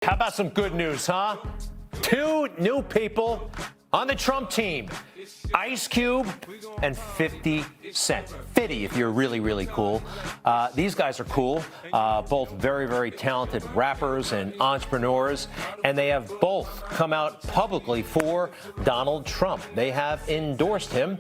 How about some good news, huh? Two new people on the Trump team, Ice Cube and 50 Cent. 50 if you're really, really cool. These guys are cool, both very, very talented rappers and entrepreneurs, and they have both come out publicly for Donald Trump. They have endorsed him.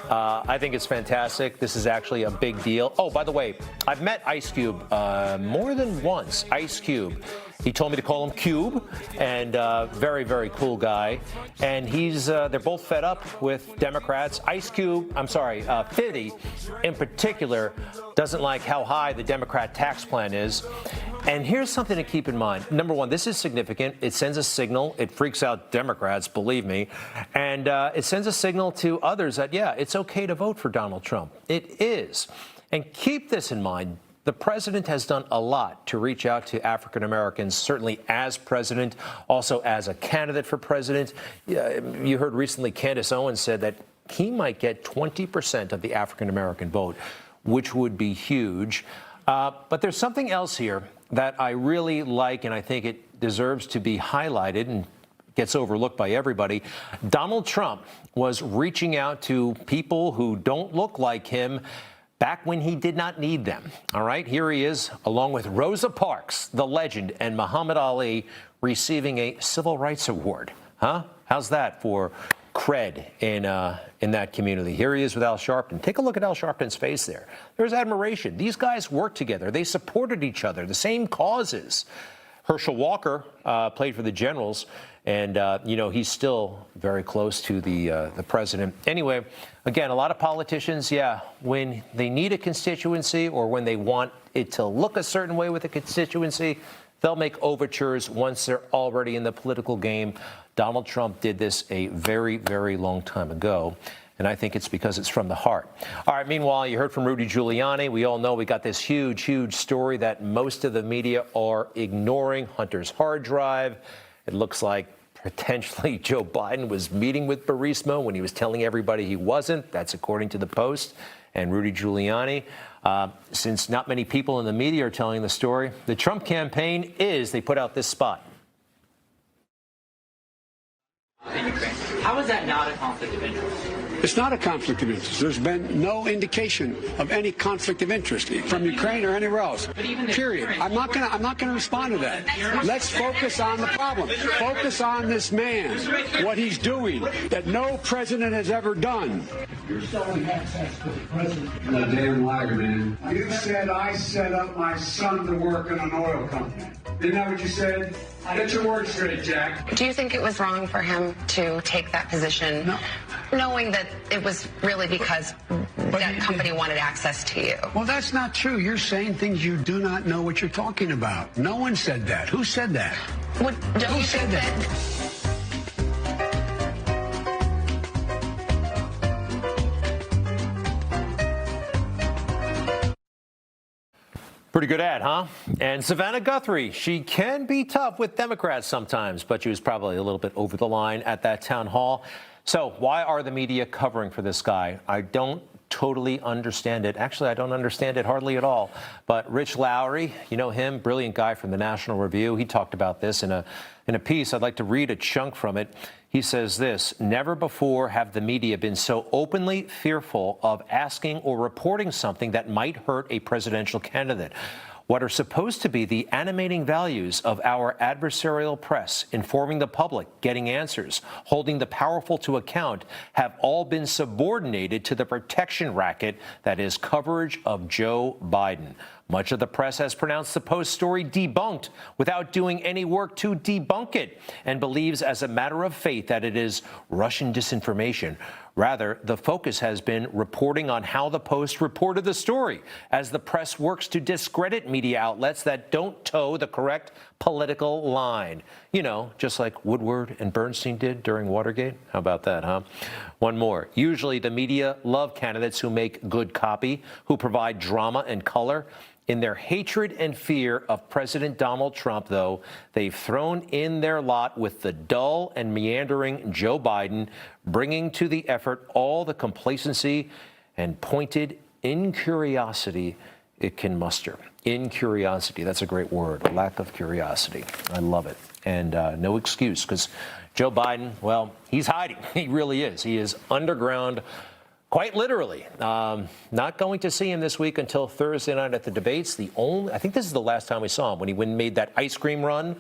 I think it's fantastic. This is actually a big deal. Oh, by the way, I've met Ice Cube more than once. Ice Cube. He told me to call him Cube, and very, very cool guy. And they're both fed up with Democrats. Ice Cube, 50 in particular, doesn't like how high the Democrat tax plan is. And here's something to keep in mind. Number one, this is significant. It sends a signal. It freaks out Democrats, believe me. And it sends a signal to others that, yeah, it's okay to vote for Donald Trump. It is. And keep this in mind. The president has done a lot to reach out to African Americans, certainly as president, also as a candidate for president. You heard recently Candace Owens said that he might get 20% of the African American vote, which would be huge. But there's something else here that I really like, and I think it deserves to be highlighted and gets overlooked by everybody. Donald Trump was reaching out to people who don't look like him back when he did not need them. All right, here he is, along with Rosa Parks, the legend, and Muhammad Ali, receiving a civil rights award. Huh? How's that for cred in that community? Here he is with Al Sharpton. Take a look at Al Sharpton's face there. There's admiration. These guys worked together. They supported each other, the same causes. Herschel Walker played for the Generals, and he's still very close to the president. Anyway, again, a lot of politicians, when they need a constituency or when they want it to look a certain way with a constituency, they'll make overtures once they're already in the political game. Donald Trump did this a very, very long time ago. And I think it's because it's from the heart. All right, meanwhile, you heard from Rudy Giuliani. We all know we got this huge, huge story that most of the media are ignoring, Hunter's hard drive. It looks like potentially Joe Biden was meeting with Burisma when he was telling everybody he wasn't. That's according to the Post and Rudy Giuliani. Since not many people in the media are telling the story, the Trump campaign they put out this spot. How is that not a conflict of interest? It's not a conflict of interest. There's been no indication of any conflict of interest from Ukraine or anywhere else. Period. I'm not gonna respond to that. Let's focus on the problem. Focus on this man, what he's doing that no president has ever done. You're selling access to the president. You're a damn liar, man. You said I set up my son to work in an oil company. Isn't that what you said? Get your words straight, Jack. Do you think it was wrong for him to take that position, knowing that it was really because that company wanted access to you? Well, that's not true. You're saying things you do not know what you're talking about. No one said that. Who said that? Who said that? Pretty good ad, huh? And Savannah Guthrie, she can be tough with Democrats sometimes, but she was probably a little bit over the line at that town hall. So why are the media covering for this guy? I don't totally understand it. Actually, I don't understand it hardly at all. But Rich Lowry, you know him, brilliant guy from the National Review. He talked about this in a piece. I'd like to read a chunk from it. He says this: never before have the media been so openly fearful of asking or reporting something that might hurt a presidential candidate. What are supposed to be the animating values of our adversarial press, informing the public, getting answers, holding the powerful to account, have all been subordinated to the protection racket that is coverage of Joe Biden. Much of the press has pronounced the Post story debunked without doing any work to debunk it, and believes as a matter of faith that it is Russian disinformation. Rather, the focus has been reporting on how the Post reported the story, as the press works to discredit media outlets that don't toe the correct political line. You know, just like Woodward and Bernstein did during Watergate. How about that, huh? One more. Usually the media love candidates who make good copy, who provide drama and color. In their hatred and fear of President Donald Trump, though, they've thrown in their lot with the dull and meandering Joe Biden, bringing to the effort all the complacency and pointed incuriosity it can muster. Incuriosity. That's a great word. Lack of curiosity. I love it. And no excuse, because Joe Biden, well, he's hiding. He really is. He is underground, quite literally. Not going to see him this week until Thursday night at the debates. I think this is the last time we saw him, when he made that ice cream run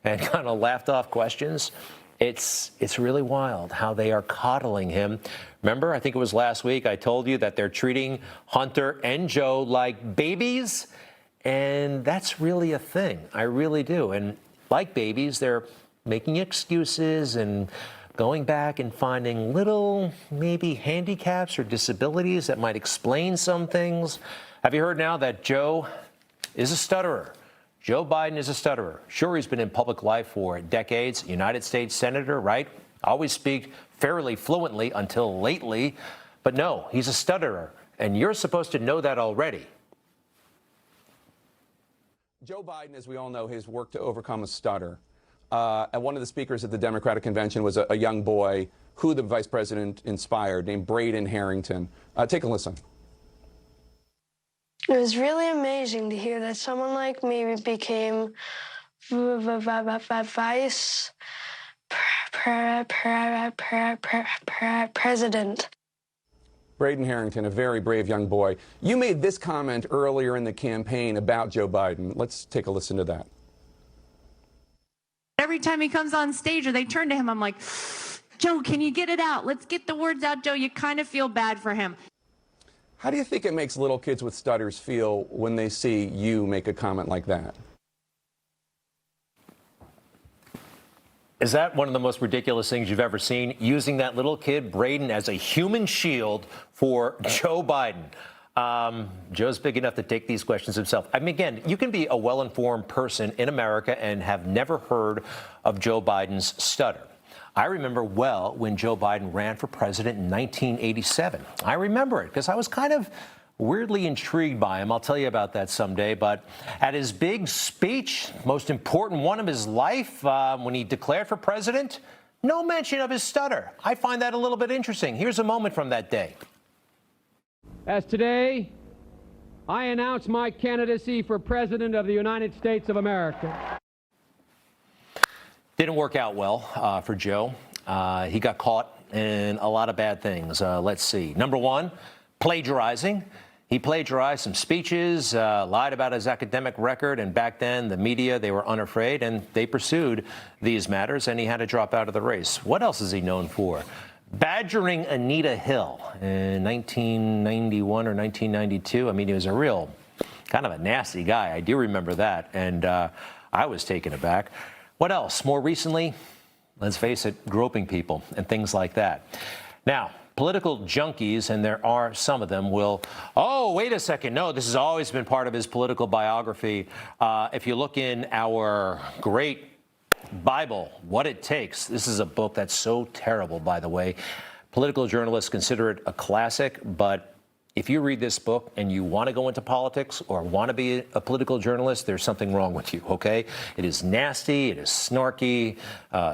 and kind of laughed off questions. It's really wild how they are coddling him. Remember, I think it was last week, I told you that they're treating Hunter and Joe like babies. And that's really a thing. I really do. And like babies, they're making excuses and going back and finding little, maybe handicaps or disabilities that might explain some things. Have you heard now that Joe is a stutterer? Joe Biden is a stutterer. Sure, he's been in public life for decades, United States Senator, right? Always speak fairly fluently until lately. But no, he's a stutterer. And you're supposed to know that already. Joe Biden, as we all know, has worked to overcome a stutter. And one of the speakers at the Democratic convention was a young boy who the vice president inspired, named Braden Harrington. Take a listen. It was really amazing to hear that someone like me became vice president. Braden Harrington, a very brave young boy. You made this comment earlier in the campaign about Joe Biden. Let's take a listen to that. Every time he comes on stage or they turn to him, I'm like, Joe, can you get it out? Let's get the words out, Joe. You kind of feel bad for him. How do you think it makes little kids with stutters feel when they see you make a comment like that? Is that one of the most ridiculous things you've ever seen? Using that little kid, Braden, as a human shield for Joe Biden. Joe's big enough to take these questions himself. I mean, again, you can be a well-informed person in America and have never heard of Joe Biden's stutter. I remember well when Joe Biden ran for president in 1987. I remember it because I was kind of weirdly intrigued by him. I'll tell you about that someday. But at his big speech, most important one of his life, when he declared for president, no mention of his stutter. I find that a little bit interesting. Here's a moment from that day. As today, I announce my candidacy for president of the United States of America. Didn't work out well for Joe. He got caught in a lot of bad things. Let's see. Number one, plagiarizing. He plagiarized some speeches, lied about his academic record, and back then the media, they were unafraid, and they pursued these matters, and he had to drop out of the race. What else is he known for? Badgering Anita Hill in 1991 or 1992. I mean, he was a real kind of a nasty guy. I do remember that, and I was taken aback. What else? More recently, let's face it, groping people and things like that. Now, political junkies, and there are some of them, will, oh, wait a second, no, this has always been part of his political biography. If you look in our great Bible, What It Takes, this is a book that's so terrible, by the way. Political journalists consider it a classic, but if you read this book and you want to go into politics or want to be a political journalist, there's something wrong with you, okay? It is nasty, it is snarky,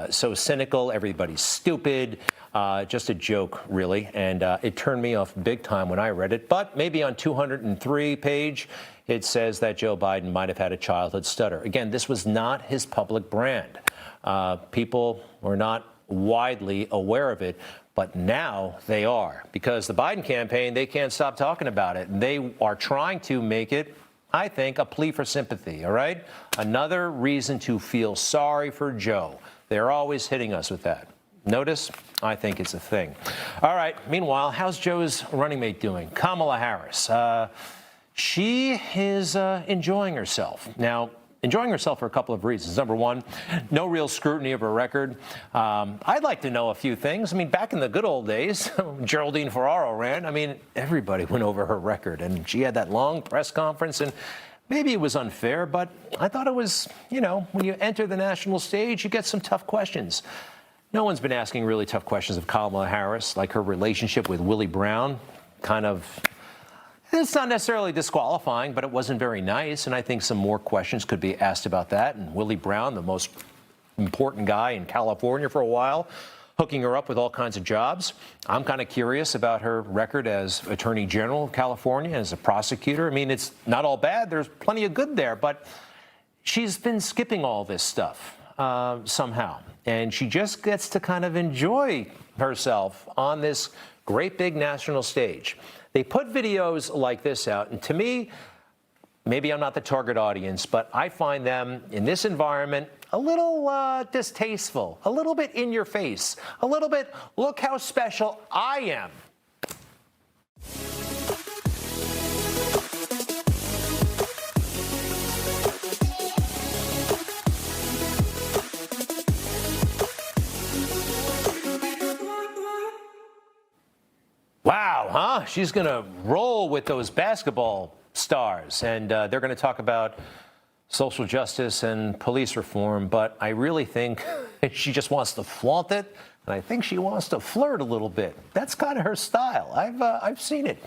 so cynical, everybody's stupid. Just a joke, really, and it turned me off big time when I read it. But maybe on 203 page, it says that Joe Biden might have had a childhood stutter. Again, this was not his public brand. People were not widely aware of it, but now they are. Because the Biden campaign, they can't stop talking about it. And they are trying to make it, I think, a plea for sympathy, all right? Another reason to feel sorry for Joe. They're always hitting us with that. Notice? I think it's a thing. All right. Meanwhile, how's Joe's running mate doing? Kamala Harris. She is enjoying herself. Now, enjoying herself for a couple of reasons. Number one, no real scrutiny of her record. I'd like to know a few things. I mean, back in the good old days, Geraldine Ferraro ran. I mean, everybody went over her record, and she had that long press conference, and maybe it was unfair, but I thought it was, you know, when you enter the national stage, you get some tough questions. No one's been asking really tough questions of Kamala Harris, like her relationship with Willie Brown. Kind of, it's not necessarily disqualifying, but it wasn't very nice. And I think some more questions could be asked about that. And Willie Brown, the most important guy in California for a while, hooking her up with all kinds of jobs. I'm kind of curious about her record as Attorney General of California, as a prosecutor. I mean, it's not all bad. There's plenty of good there, but she's been skipping all this stuff somehow. And she just gets to kind of enjoy herself on this great big national stage. They put videos like this out, and to me, maybe I'm not the target audience, but I find them in this environment a little distasteful, a little bit in your face, a little bit, look how special I am. Wow, huh? She's going to roll with those basketball stars, and they're going to talk about social justice and police reform, but I really think she just wants to flaunt it, and I think she wants to flirt a little bit. That's kind of her style. I've seen it.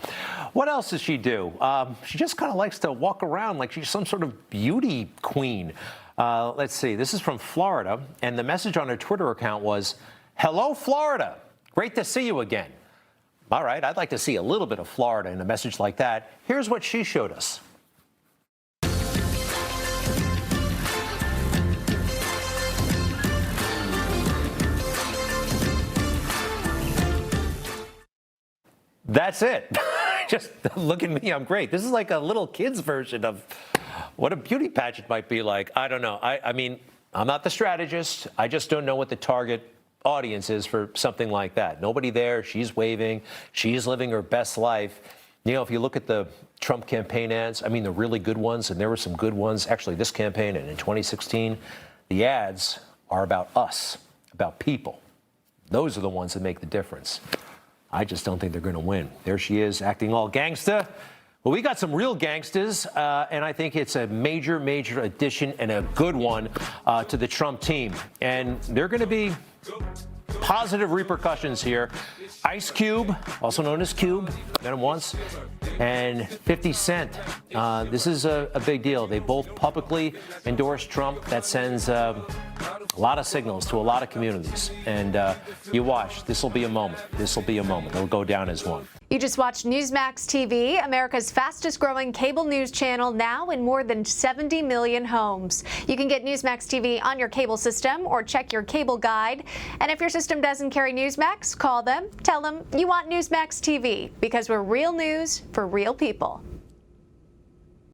What else does she do? She just kind of likes to walk around like she's some sort of beauty queen. Let's see. This is from Florida, and the message on her Twitter account was, "Hello, Florida. Great to see you again." All right, I'd like to see a little bit of Florida in a message like that. Here's what she showed us. That's it. Just look at me, I'm great. This is like a little kid's version of what a beauty pageant might be like. I don't know. I mean, I'm not the strategist. I just don't know what the target audience is for something like that. Nobody there. She's waving. She's living her best life. You know, if you look at the Trump campaign ads, I mean, the really good ones, and there were some good ones, actually this campaign and in 2016, the ads are about us, about people. Those are the ones that make the difference. I just don't think they're going to win. There she is, acting all gangsta. Well, we got some real gangsters, and I think it's a major, major addition and a good one to the Trump team. And there are going to be positive repercussions here. Ice Cube, also known as Cube, met him once, and 50 Cent. This is a big deal. They both publicly endorsed Trump. That sends a lot of signals to a lot of communities. And you watch, this will be a moment. This will be a moment. It'll go down as one. You just watched Newsmax TV, America's fastest growing cable news channel, now in more than 70 million homes. You can get Newsmax TV on your cable system or check your cable guide. And if your system doesn't carry Newsmax, call them, tell them you want Newsmax TV, because we're real news for real people.